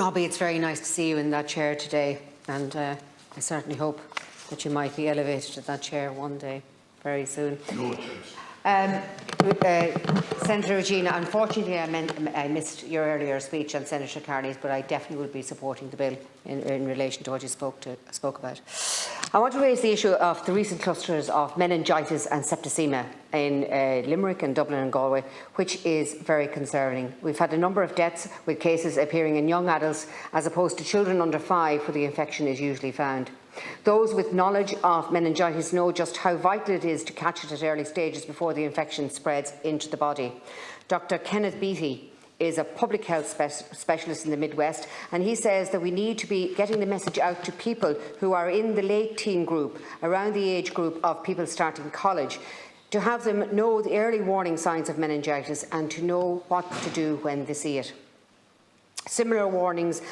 Robbie, it's very nice to see you in that chair today, and I certainly hope that you might be elevated to that chair one day, very soon. No, Senator Regina, unfortunately I missed your earlier speech on Senator Carney's, but I definitely will be supporting the bill in relation to what you spoke about. I want to raise the issue of the recent clusters of meningitis and septicaemia in Limerick and Dublin and Galway, which is very concerning. We've had a number of deaths, with cases appearing in young adults as opposed to children under 5, where the infection is usually found. Those with knowledge of meningitis know just how vital it is to catch it at early stages before the infection spreads into the body. Dr. Kenneth Beattie is a public health specialist in the Midwest, and he says that we need to be getting the message out to people who are in the late teen group, around the age group of people starting college, to have them know the early warning signs of meningitis and to know what to do when they see it. Similar warnings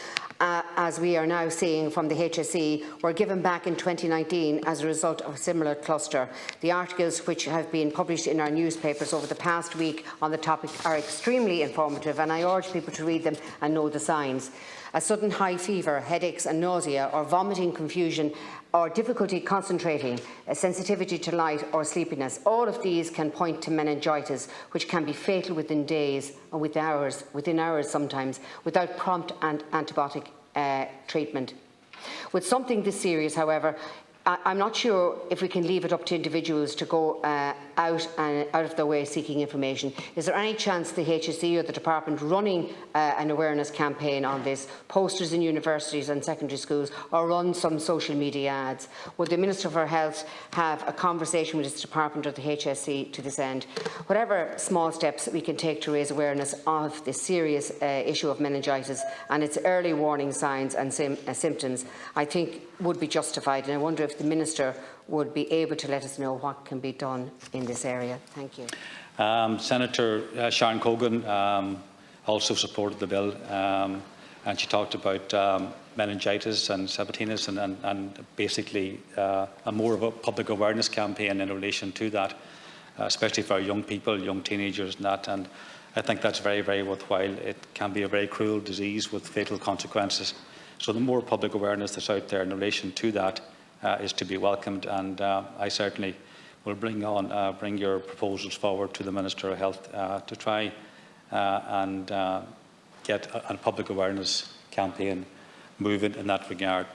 as we are now seeing from the HSE were given back in 2019 as a result of a similar cluster. The articles which have been published in our newspapers over the past week on the topic are extremely informative, and I urge people to read them and know the signs. A sudden high fever, headaches and nausea, or vomiting, confusion, or difficulty concentrating, a sensitivity to light or sleepiness. All of these can point to meningitis, which can be fatal within days or within hours sometimes, without prompt and antibiotic treatment. With something this serious, however, I'm not sure if we can leave it up to individuals to go out of their way seeking information. Is there any chance the HSE or the department running an awareness campaign on this, posters in universities and secondary schools, or run some social media ads? Would the Minister for Health have a conversation with his department or the HSE to this end? Whatever small steps we can take to raise awareness of this serious issue of meningitis and its early warning signs and symptoms, I think would be justified, and I wonder if the Minister would be able to let us know what can be done in this area. Thank you. Senator Sharon Keogan also supported the bill, and she talked about meningitis and septicaemia and basically more of a public awareness campaign in relation to that, especially for young people, young teenagers and that. And I think that's very, very worthwhile. It can be a very cruel disease with fatal consequences. So the more public awareness that's out there in relation to that is to be welcomed, and I certainly will bring your proposals forward to the Minister of Health to try and get a public awareness campaign moving in that regard.